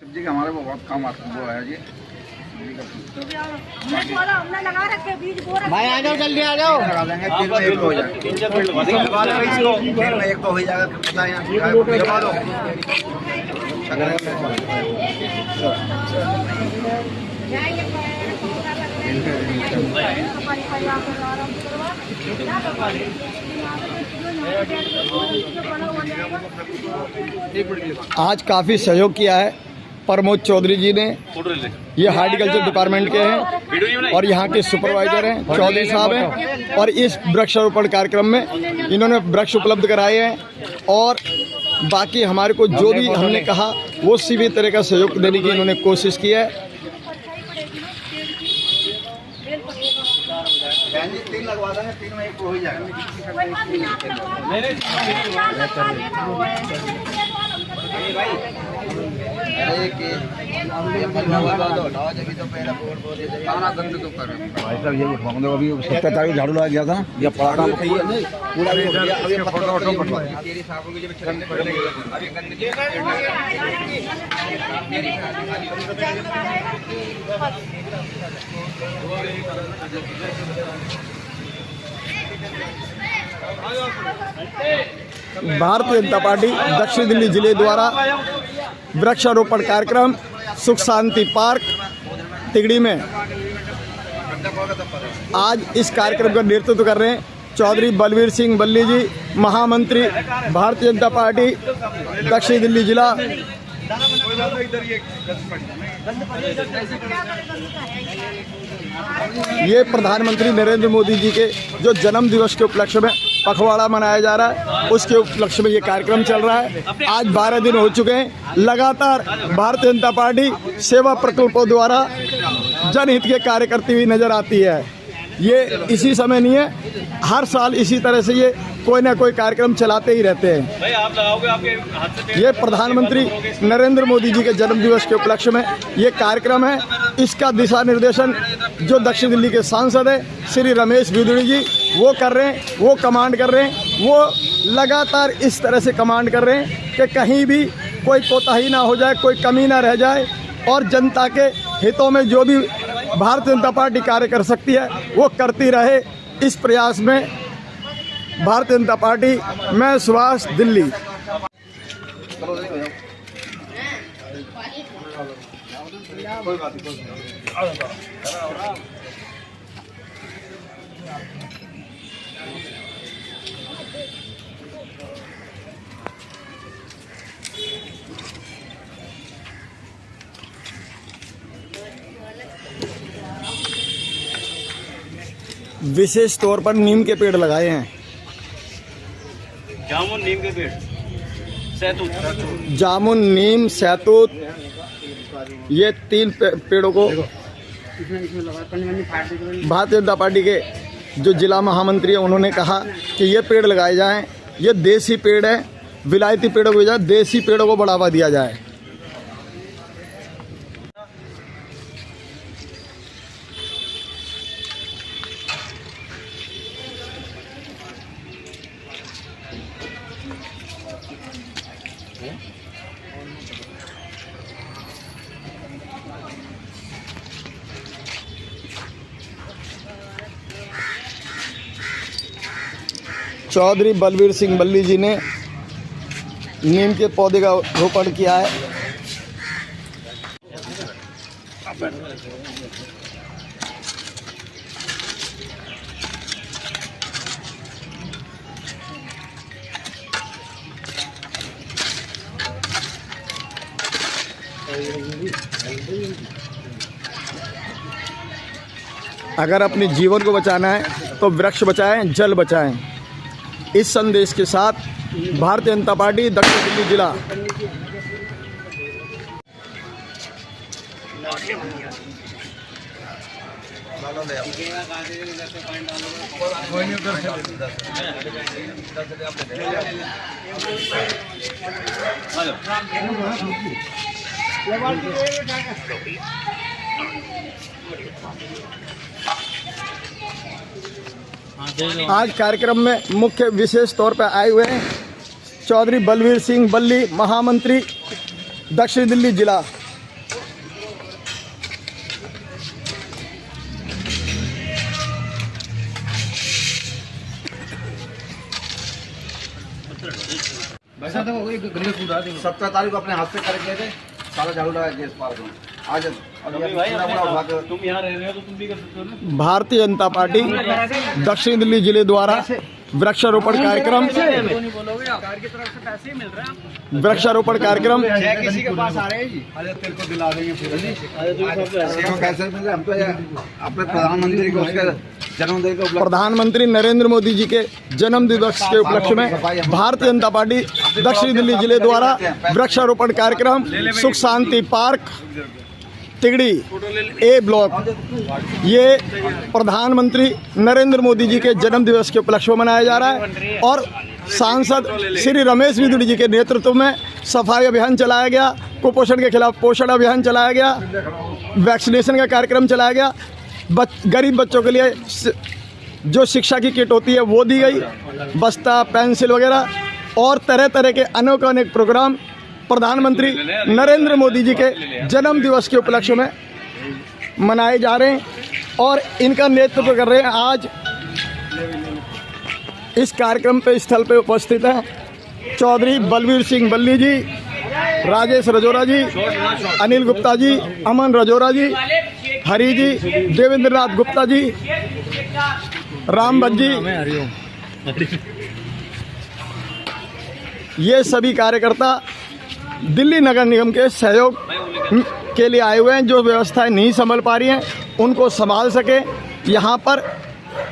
सब्जी का हमारे को बहुत कम आता वो है जी। हमने लगा रखे बीज भाई आ जाओ, जल्दी आ जाओ। लगा देंगे फिर में एक हो जाएगा, फिर में एक तो हो जाएगा। पता है यहाँ लगा दो। आज काफ़ी सहयोग किया है प्रमोद चौधरी जी ने। ये हार्टिकल्चर डिपार्टमेंट के हैं और यहाँ के सुपरवाइजर हैं, चौधरी साहब हैं। और इस वृक्षारोपण कार्यक्रम में इन्होंने वृक्ष उपलब्ध कराए हैं और बाकी हमारे को जो भी हमने कहा वो सभी तरह का सहयोग देने की इन्होंने कोशिश की है। तीन लगवा देंगे, तीन में एक हो जाएगा। ये झाड़ू लगा गया था या पड़ा पूरा भारतीय जनता पार्टी दक्षिण दिल्ली जिले द्वारा वृक्षारोपण कार्यक्रम सुख शांति पार्क तिगड़ी में आज इस कार्यक्रम का नेतृत्व कर रहे हैं चौधरी बलवीर सिंह बल्ली जी, महामंत्री भारतीय जनता पार्टी दक्षिण दिल्ली जिला। ये प्रधानमंत्री नरेंद्र मोदी जी के जो जन्म दिवस के उपलक्ष्य में पखवाड़ा मनाया जा रहा है, उसके उपलक्ष्य में ये कार्यक्रम चल रहा है। आज 12 दिन हो चुके हैं। लगातार भारतीय जनता पार्टी सेवा प्रकल्पों द्वारा जनहित के कार्य करती हुई नजर आती है। ये इसी समय नहीं है, हर साल इसी तरह से ये कोई ना कोई कार्यक्रम चलाते ही रहते हैं। भाई आप लगाओगे, आपके हाथ से ये प्रधानमंत्री नरेंद्र मोदी जी के जन्मदिवस के उपलक्ष्य में ये कार्यक्रम है। इसका दिशा निर्देशन जो दक्षिण दिल्ली के सांसद हैं श्री रमेश बिदुड़ी जी वो कर रहे हैं, वो कमांड कर रहे हैं। वो लगातार इस तरह से कमांड कर रहे हैं कि कहीं भी कोई कोताही ना हो जाए, कोई कमी ना रह जाए और जनता के हितों में जो भी भारतीय जनता पार्टी कार्य कर सकती है वो करती रहे। इस प्रयास में भारतीय जनता पार्टी, मैं सुभाष, दिल्ली। विशेष तौर पर नीम के पेड़ लगाए हैं। जामुन, नीम के पेड़, सैतूत, जामुन, नीम, सैतूत, ये 3 पेड़ों को भारतीय जनता पार्टी के जो जिला महामंत्री है उन्होंने कहा कि ये पेड़ लगाए जाएं। ये देसी पेड़ है, विलायती पेड़ों को बजाय देसी पेड़ों को बढ़ावा दिया जाए। चौधरी बलवीर सिंह बल्ली जी ने नीम के पौधे का रोपण किया है। अगर अपने जीवन को बचाना है तो वृक्ष बचाएं, जल बचाएं। इस संदेश के साथ भारतीय जनता पार्टी दक्षिण दिल्ली जिला। आज कार्यक्रम में मुख्य विशेष तौर पर आए हुए हैं चौधरी बलवीर सिंह बल्ली, महामंत्री दक्षिण दिल्ली जिला। वैसा तो वही गंदे कूड़ा 17 तारीख को अपने हाथ से करके थे, सारा झाड़ू लगा के इस पार्क में। आज भाई तुम यहाँ रह रहे हो तो तुम भी कर सकते हो ना। भारतीय जनता पार्टी दक्षिण दिल्ली जिले द्वारा वृक्षारोपण कार्यक्रम वृक्षारोपण कार्यक्रम किसी के पास आ रहे हैं जी, अरे तेरे को दिला देंगे फिर कैसे मिल रहे हम तो अपने प्रधानमंत्री को उसके जन्मदिन के उपलक्ष्य प्रधानमंत्री नरेंद्र मोदी जी के जन्म दिवस के उपलक्ष्य में भारतीय जनता पार्टी दक्षिण दिल्ली जिले द्वारा वृक्षारोपण कार्यक्रम सुख शांति पार्क तिगड़ी ए ब्लॉक ये प्रधानमंत्री नरेंद्र मोदी जी के जन्म दिवस के उपलक्ष्य में मनाया जा रहा है और सांसद श्री रमेश बिदुड़ी जी के नेतृत्व में सफाई अभियान चलाया गया, कुपोषण के खिलाफ पोषण अभियान चलाया गया, वैक्सीनेशन का कार्यक्रम चलाया गया, गरीब बच्चों के लिए जो शिक्षा की किट होती है वो दी गई, बस्ता पेंसिल वगैरह और तरह तरह के अनेक प्रोग्राम प्रधानमंत्री नरेंद्र मोदी जी के जन्म दिवस के उपलक्ष्य में मनाए जा रहे हैं और इनका नेतृत्व कर रहे हैं। आज इस कार्यक्रम पे स्थल पे उपस्थित हैं चौधरी बलवीर सिंह बल्ली जी, राजेश रजौरा जी, अनिल गुप्ता जी, अमन रजौरा जी, हरी जी, देवेंद्र नाथ गुप्ता जी, राम भज्जी, ये सभी कार्यकर्ता दिल्ली नगर निगम के सहयोग के लिए आए हुए हैं। जो व्यवस्थाएं नहीं संभल पा रही हैं उनको संभाल सके। यहाँ पर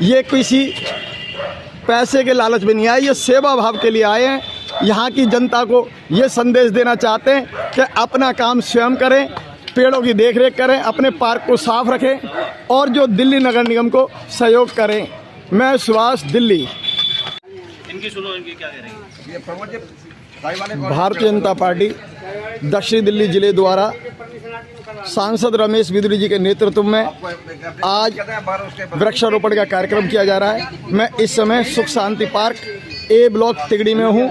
ये किसी पैसे के लालच में नहीं आए, ये सेवा भाव के लिए आए हैं। यहाँ की जनता को ये संदेश देना चाहते हैं कि अपना काम स्वयं करें, पेड़ों की देखरेख करें, अपने पार्क को साफ रखें और जो दिल्ली नगर निगम को सहयोग करें। मैं सुभाष, दिल्ली। इनकी सुनो, इनकी क्या कह रही है? भारतीय जनता पार्टी दक्षिण दिल्ली जिले द्वारा सांसद रमेश बिदुड़ी जी के नेतृत्व में आज वृक्षारोपण का कार्यक्रम किया जा रहा है। मैं इस समय सुख शांति पार्क ए ब्लॉक तिगड़ी में हूं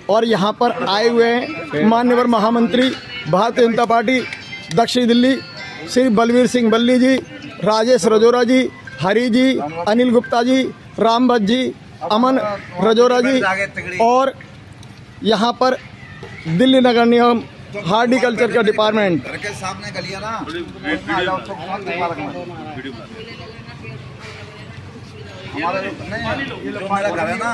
और यहां पर आए हुए हैं माननीय महामंत्री भारतीय जनता पार्टी दक्षिण दिल्ली श्री बलवीर सिंह बल्ली जी, राजेश रजौरा जी, हरी जी, अनिल गुप्ता जी, राम भज्जी, अमन रजौरा जी और यहाँ पर दिल्ली नगर निगम हार्टिकल्चर का डिपार्टमेंट सामने गलियां ना हमारा घर है ना।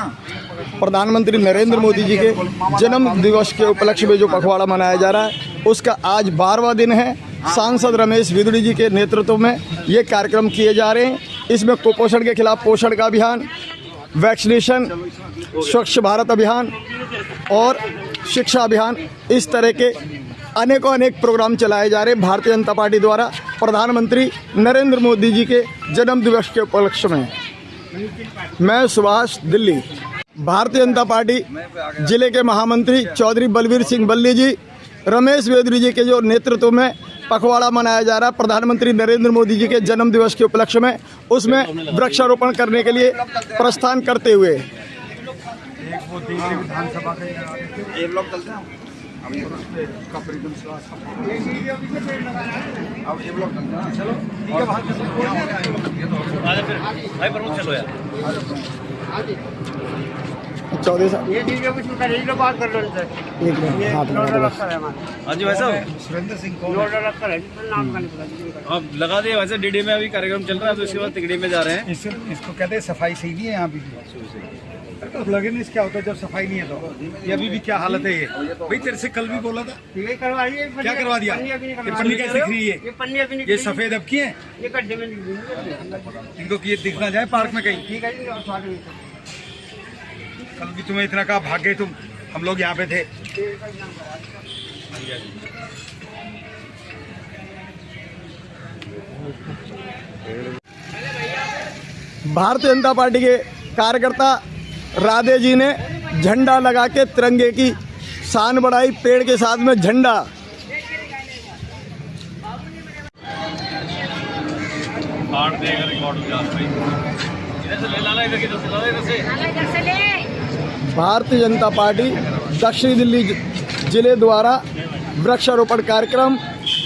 प्रधानमंत्री नरेंद्र मोदी जी के जन्म दिवस के उपलक्ष्य में जो पखवाड़ा मनाया जा रहा है उसका आज 12वां दिन है। सांसद रमेश बिदुड़ी जी के नेतृत्व में ये कार्यक्रम किए जा रहे हैं। इसमें कुपोषण के खिलाफ पोषण का अभियान, वैक्सीनेशन, स्वच्छ भारत अभियान और शिक्षा अभियान, इस तरह के अनेक प्रोग्राम चलाए जा रहे हैं भारतीय जनता पार्टी द्वारा प्रधानमंत्री नरेंद्र मोदी जी के जन्म दिवस के उपलक्ष्य में। मैं सुभाष, दिल्ली। भारतीय जनता पार्टी जिले के महामंत्री चौधरी बलवीर सिंह बल्ली जी, रमेश बिदुड़ी जी के जो नेतृत्व में पखवाड़ा मनाया जा रहा है प्रधानमंत्री नरेंद्र मोदी जी के जन्म दिवस के उपलक्ष्य में, उसमें वृक्षारोपण करने के लिए प्रस्थान करते हुए भाई प्रमुख चलो यार। चौधरी साहब बात कर लो इनसे। एक मिनट हाथ में हाँ जी भाई साहब, सुरेंद्र सिंह को नाम का नहीं पता। अब लगा दिए। वैसे डीडी में अभी कार्यक्रम चल रहा है तो इसके बाद तिगड़ी में जा रहे हैं। इसको कहते हैं सफाई सही नहीं है यहाँ भी। तो लगे नहीं क्या होता है जब सफाई नहीं है तो। ये अभी भी क्या हालत है ये भाई, तेरे से कल भी बोला था। ये करवाइए, क्या करवा दिया? ये पन्नी कैसे दिख रही है? ये पन्नी अभी नहीं, ये सफेद अब की है। ये गड्ढे में इनको ये दिखना जाए पार्क में कहीं। ठीक है जी, और स्वागत है। कल भी तुम्हें इतना कहा, भाग गए तुम, हम लोग यहाँ पे थे। भारतीय जनता पार्टी के कार्यकर्ता राधे जी ने झंडा लगा के तिरंगे की शान बढ़ाई, पेड़ के साथ में झंडा। भारतीय जनता पार्टी दक्षिण दिल्ली जिले द्वारा वृक्षारोपण कार्यक्रम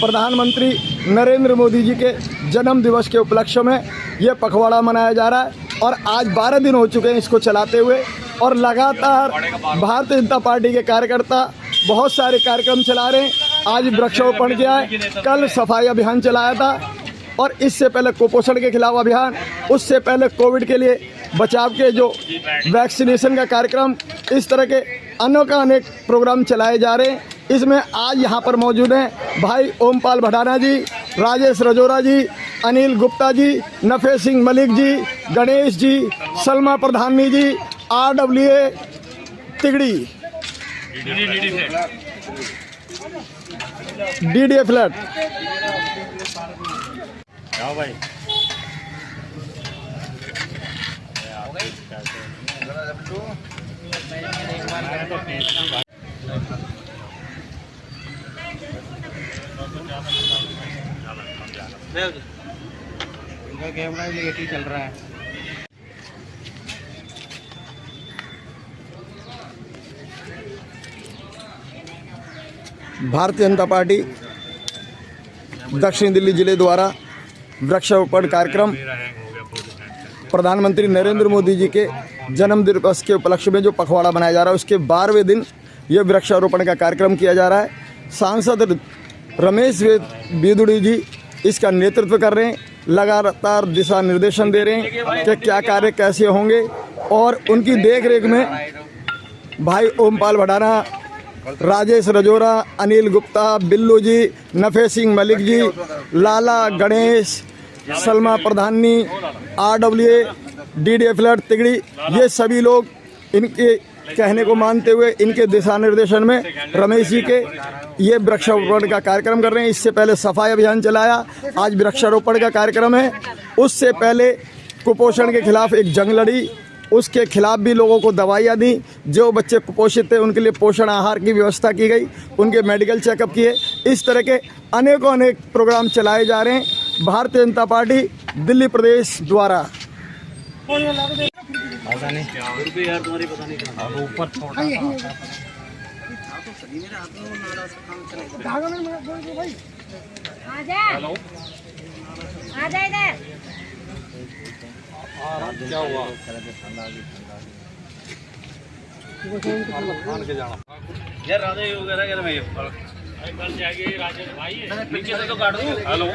प्रधानमंत्री नरेंद्र मोदी जी के जन्म दिवस के उपलक्ष्य में यह पखवाड़ा मनाया जा रहा है और आज 12 दिन हो चुके हैं इसको चलाते हुए। और लगातार भारतीय जनता पार्टी के कार्यकर्ता बहुत सारे कार्यक्रम चला रहे हैं। आज वृक्षारोपण किया है, कल सफाई अभियान चलाया था और इससे पहले कुपोषण के खिलाफ अभियान, उससे पहले कोविड के लिए बचाव के जो वैक्सीनेशन का कार्यक्रम, इस तरह के अनेक प्रोग्राम चलाए जा रहे हैं। इसमें आज यहाँ पर मौजूद हैं भाई ओमपाल भडाना जी, राजेश रजोरा जी, अनिल गुप्ता जी, नफे सिंह मलिक जी, गणेश जी, सलमा प्रधानी जी, RWA तिगड़ी, DDA फ्लैट। इनका कैमरा लेके चल रहा है। भारतीय जनता पार्टी दक्षिण दिल्ली जिले द्वारा वृक्षारोपण कार्यक्रम प्रधानमंत्री नरेंद्र मोदी जी के जन्म दिवस के उपलक्ष्य में जो पखवाड़ा बनाया जा रहा है, उसके 12वें दिन ये वृक्षारोपण का कार्यक्रम किया जा रहा है। सांसद रमेश बिदुड़ी जी इसका नेतृत्व कर रहे हैं, लगातार दिशा निर्देशन दे रहे हैं कि क्या कार्य कैसे होंगे, और उनकी देखरेख में भाई ओमपाल भडाना, राजेश रजोरा, अनिल गुप्ता, बिल्लू जी, नफे सिंह मलिक जी, लाला, गणेश, सलमा प्रधानी, RWA, DDA फ्लैट तिगड़ी, ये सभी लोग इनके कहने को मानते हुए इनके दिशा निर्देशन में रमेश जी के ये वृक्षारोपण का कार्यक्रम कर रहे हैं। इससे पहले सफाई अभियान चलाया, आज वृक्षारोपण का कार्यक्रम है। उससे पहले कुपोषण के खिलाफ एक जंग लड़ी, उसके खिलाफ भी लोगों को दवाइयाँ दी। जो बच्चे कुपोषित थे उनके लिए पोषण आहार की व्यवस्था की गई, उनके मेडिकल चेकअप किए। इस तरह के अनेक प्रोग्राम चलाए जा रहे हैं भारतीय जनता पार्टी दिल्ली प्रदेश द्वारा। आजा इधर। क्या हुआ यार? राधे वगैरह यार मैं कल जाके राजेश भाई नीचे से तो काट दूं। हेलो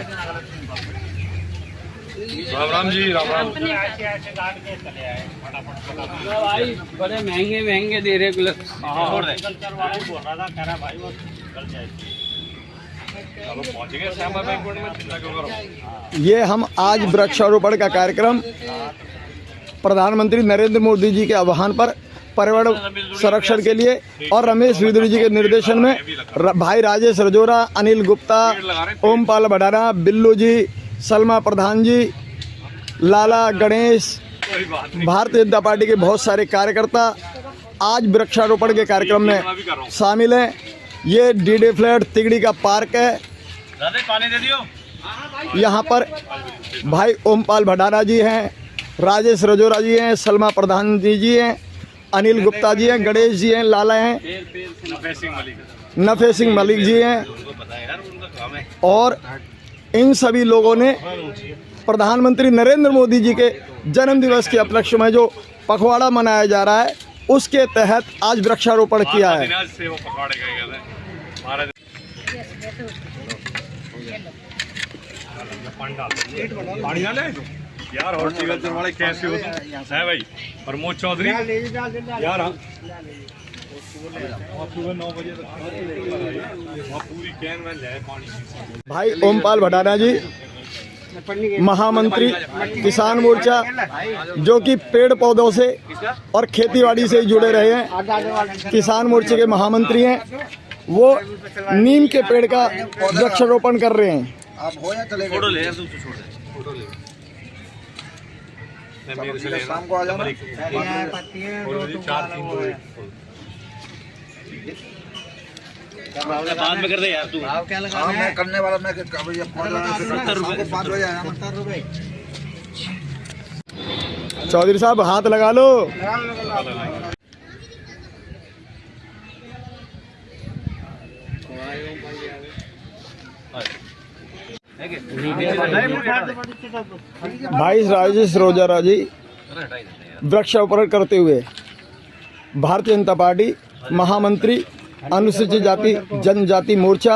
राम राम जी, राम राम। ऐसे काट के चले आए फटाफट भाई, बड़े महंगे महंगे दे रहे गुल। छोड़ दे, कल करवाने बोल रहा था, कह रहा भाई वो कल जाए। चलो पहुंच गए श्यामा बैंक में, चिंता क्यों करो। ये हम आज वृक्षारोपण का कार्यक्रम प्रधानमंत्री नरेंद्र मोदी जी के आह्वान पर पर्यावरण संरक्षण के लिए और रमेश बिदुड़ी जी के निर्देशन में भाई राजेश रजोरा, अनिल गुप्ता, ओमपाल भडाना, बिल्लू जी, सलमा प्रधान जी, लाला, गणेश, भारतीय जनता पार्टी के बहुत सारे कार्यकर्ता आज वृक्षारोपण के कार्यक्रम में शामिल हैं। ये DDA फ्लैट तिगड़ी का पार्क है। पानी दे दियो। यहाँ पर भाई ओमपाल भडाना जी हैं, राजेश रजोरा जी हैं, सलमा प्रधान जी हैं, अनिल गुप्ता जी हैं, गणेश जी हैं, लाला हैं, नफे सिंह मलिक जी हैं, और इन सभी लोगों ने प्रधानमंत्री नरेंद्र मोदी जी के जन्म दिवस के उपलक्ष्य में जो पखवाड़ा मनाया जा रहा है उसके तहत आज वृक्षारोपण किया है। पानी डाले यार, हॉर्टिकल्चर वाले कैसे हो तुम है भाई? प्रमोद चौधरी यार, हम सुबह 9 बजे तक पूरी कैन में जाए पानी। भाई ओमपाल भडाना जी महामंत्री किसान मोर्चा, जो कि पेड़ पौधों से और खेतीबाड़ी से जुड़े रहे हैं, किसान मोर्चे के महामंत्री हैं। वो नीम के पेड़ का वृक्षारोपण कर रहे हैं। आप हो या चलेगा? फोटो ले यार, तू छोड़ दे, फोटो ले। मैं मेरे से लेना शाम को आ जाना। 4 बाद में कर दे यार तू। क्या लगा? हाँ, मैं करने वाला, मैं 5 बजे आया। 70 रुपए। चौधरी साहब हाथ लगा लो। भाई राजेश रजोरा जी वृक्षारोपण करते हुए भारतीय जनता पार्टी महामंत्री अनुसूचित जाति जनजाति मोर्चा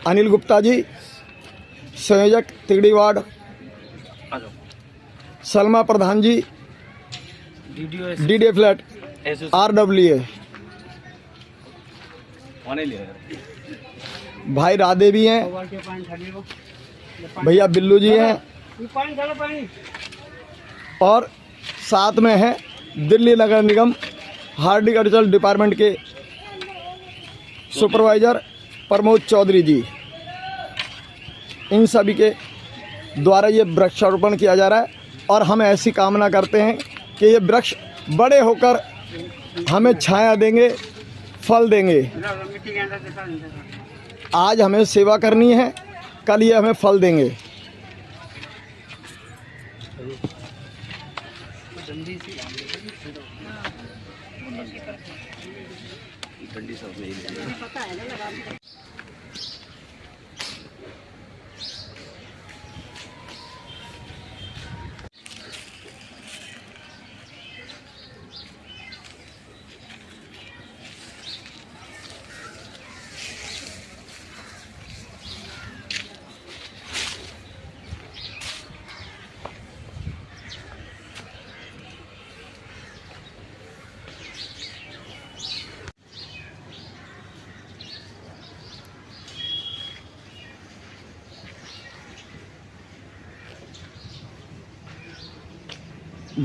अनिल गुप्ता जी, संयोजक तिगड़ी वार्ड सलमा प्रधान जी, डीडीए फ्लैट RWA भाई राधे भी हैं, भैया बिल्लू जी हैं और साथ में है दिल्ली नगर निगम हार्टिकल्चर डिपार्टमेंट के सुपरवाइजर प्रमोद चौधरी जी। इन सभी के द्वारा ये वृक्षारोपण किया जा रहा है और हम ऐसी कामना करते हैं कि ये वृक्ष बड़े होकर हमें छाया देंगे, फल देंगे। आज हमें सेवा करनी है, कल ये हमें फल देंगे।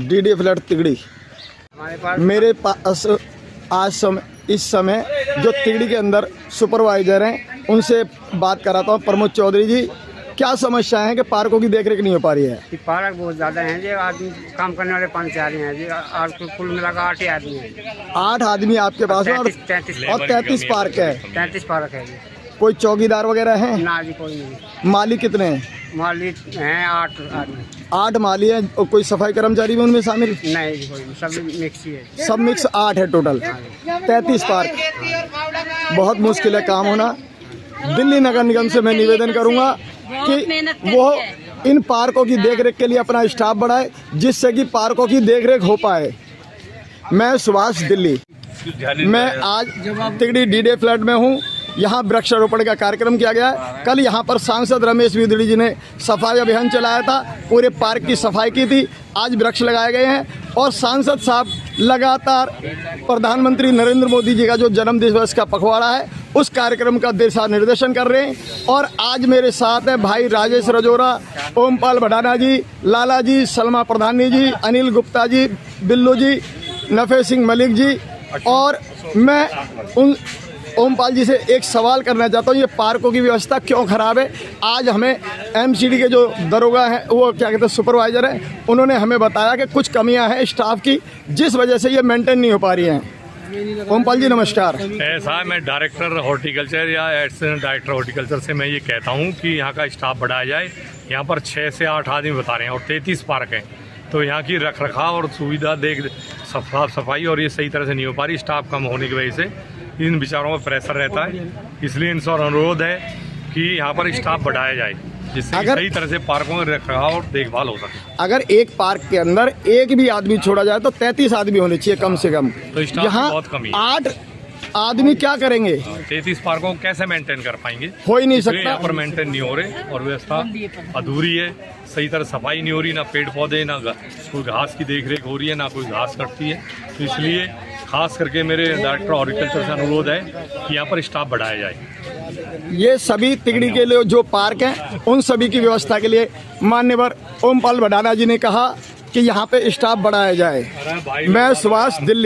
डीडीए फ्लैट तिगड़ी मेरे पास आज इस समय जो तिगड़ी के अंदर सुपरवाइजर हैं उनसे बात कराता हूँ। प्रमोद चौधरी जी, क्या समस्या है कि पार्कों की देखरेख नहीं हो पा रही है? पार्क बहुत ज़्यादा हैं जी, आदमी काम करने वाले 5 आदमी हैं जी, और कुल मिलाकर 8 आदमी हैं। 8 आदमी आपके पास है और 33 पार्क है। 33 पार्क है जी। कोई चौकीदार वगैरह हैं? ना जी, कोई नहीं। माली कितने हैं? माली हैं 8 आदमी। 8 माली हैं और कोई सफाई कर्मचारी भी उनमें शामिल? नहीं जी, कोई नहीं, सब मिक्स ही है। सब मिक्स 8 है टोटल। 33 पार्क, बहुत मुश्किल है काम होना। दिल्ली नगर निगम से मैं निवेदन करूंगा कि वो इन पार्कों की देखरेख के लिए अपना स्टाफ बढ़ाए, जिससे कि पार्कों की देखरेख हो पाए। मैं सुभाष दिल्ली, मैं आज तिगड़ी डीडीए फ्लैट में हूँ। यहाँ वृक्षारोपण का कार्यक्रम किया गया है। कल यहाँ पर सांसद रमेश बिदुड़ी जी ने सफाई अभियान चलाया था, पूरे पार्क की सफाई की थी। आज वृक्ष लगाए गए हैं और सांसद साहब लगातार प्रधानमंत्री नरेंद्र मोदी जी का जो जन्म दिवस का पखवाड़ा है उस कार्यक्रम का दिशा निर्देशन कर रहे हैं। और आज मेरे साथ हैं भाई राजेश रजोरा, ओमपाल भडाना जी, लाला जी, सलमा प्रधानी जी, अनिल गुप्ता जी, बिल्लू जी, नफे सिंह मलिक जी। और मैं उन ओमपाल जी से एक सवाल करना चाहता हूँ, ये पार्कों की व्यवस्था क्यों खराब है? आज हमें एमसीडी के जो दरोगा हैं, वो क्या कहते हैं सुपरवाइजर हैं, उन्होंने हमें बताया कि कुछ कमियां हैं स्टाफ की, जिस वजह से ये मेंटेन नहीं हो पा रही हैं। ओमपाल जी नमस्कार। ऐसा है, मैं डायरेक्टर हॉर्टिकल्चर या एडिशनल डायरेक्टर हॉर्टिकल्चर से मैं ये कहता हूँ कि यहाँ का स्टाफ बढ़ाया जाए। यहाँ पर 6 से 8 आदमी बता रहे हैं और 33 पार्क हैं, तो यहाँ की रख रखाव और सुविधा साफ सफाई और ये सही तरह से नहीं हो पा रही। स्टाफ कम होने की वजह से इन विचारों में प्रेशर रहता है, इसलिए इनसे अनुरोध है कि यहाँ पर स्टाफ बढ़ाया जाए, जिससे सही तरह से पार्कों में रखरखाव और देखभाल हो सके। अगर एक पार्क के अंदर एक भी आदमी छोड़ा जाए तो 33 आदमी होने चाहिए कम से कम। तो यहाँ बहुत कमी है। 8 आदमी क्या करेंगे? 33 पार्कों को कैसे मेंटेन कर पाएंगे? हो ही नहीं सकता। यहाँ पर मेंटेन नहीं हो रहे और व्यवस्था अधूरी है, सही तरह सफाई नहीं हो रही, ना पेड़ पौधे, ना कोई घास की देखरेख हो रही है, ना कोई घास कटती है। तो इसलिए खास करके मेरे डायरेक्टर हॉर्टिकल्चर से अनुरोध है कि यहाँ पर स्टाफ बढ़ाया जाए। ये सभी तिगड़ी के लिए जो पार्क हैं उन सभी की व्यवस्था के लिए माननीय ओमपाल भडाना जी ने कहा कि यहाँ पे स्टाफ बढ़ाया जाए। मैं सुभाष दिल्ली।